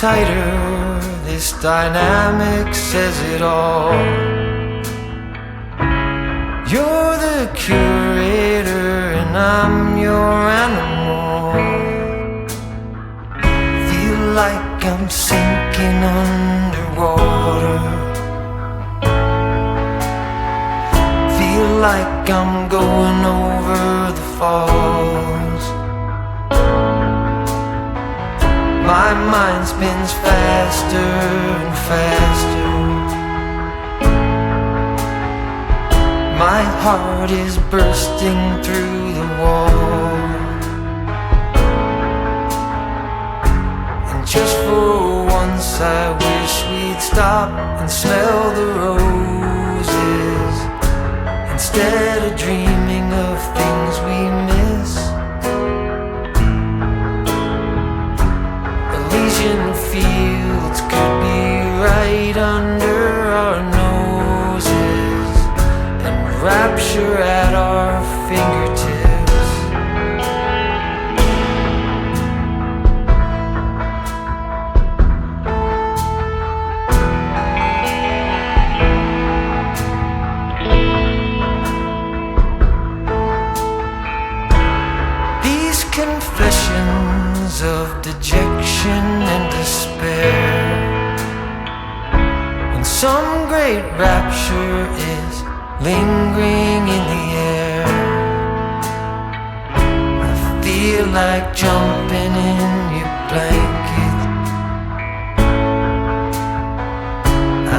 tighter, this dynamic says it all. You're the curator and I'm your animal. Feel like I'm sinking underwater. Feel like I'm going over the falls. My mind spins faster and faster. My heart is bursting through the wall. And just for once I wish we'd stop and smell the roses, instead of dreaming of things we miss. Elysian fields could be right under our noses, and rapture at our fingertips. These confessions of dejection and despair, when some great rapture is lingering in the air, I feel like jumping in your blanket.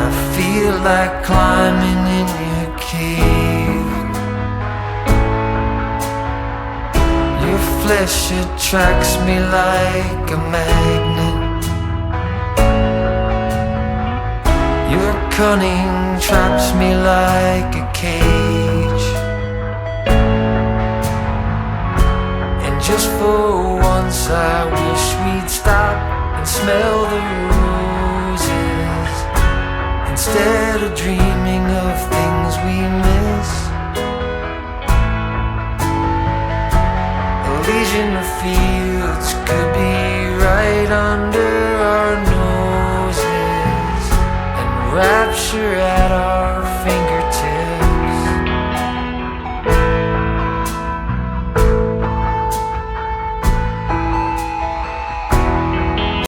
I feel like climbing in your cave. Your flesh attracts me like a magnet. Your cunning traps me like a cage. And just for once I wish we'd stop and smell the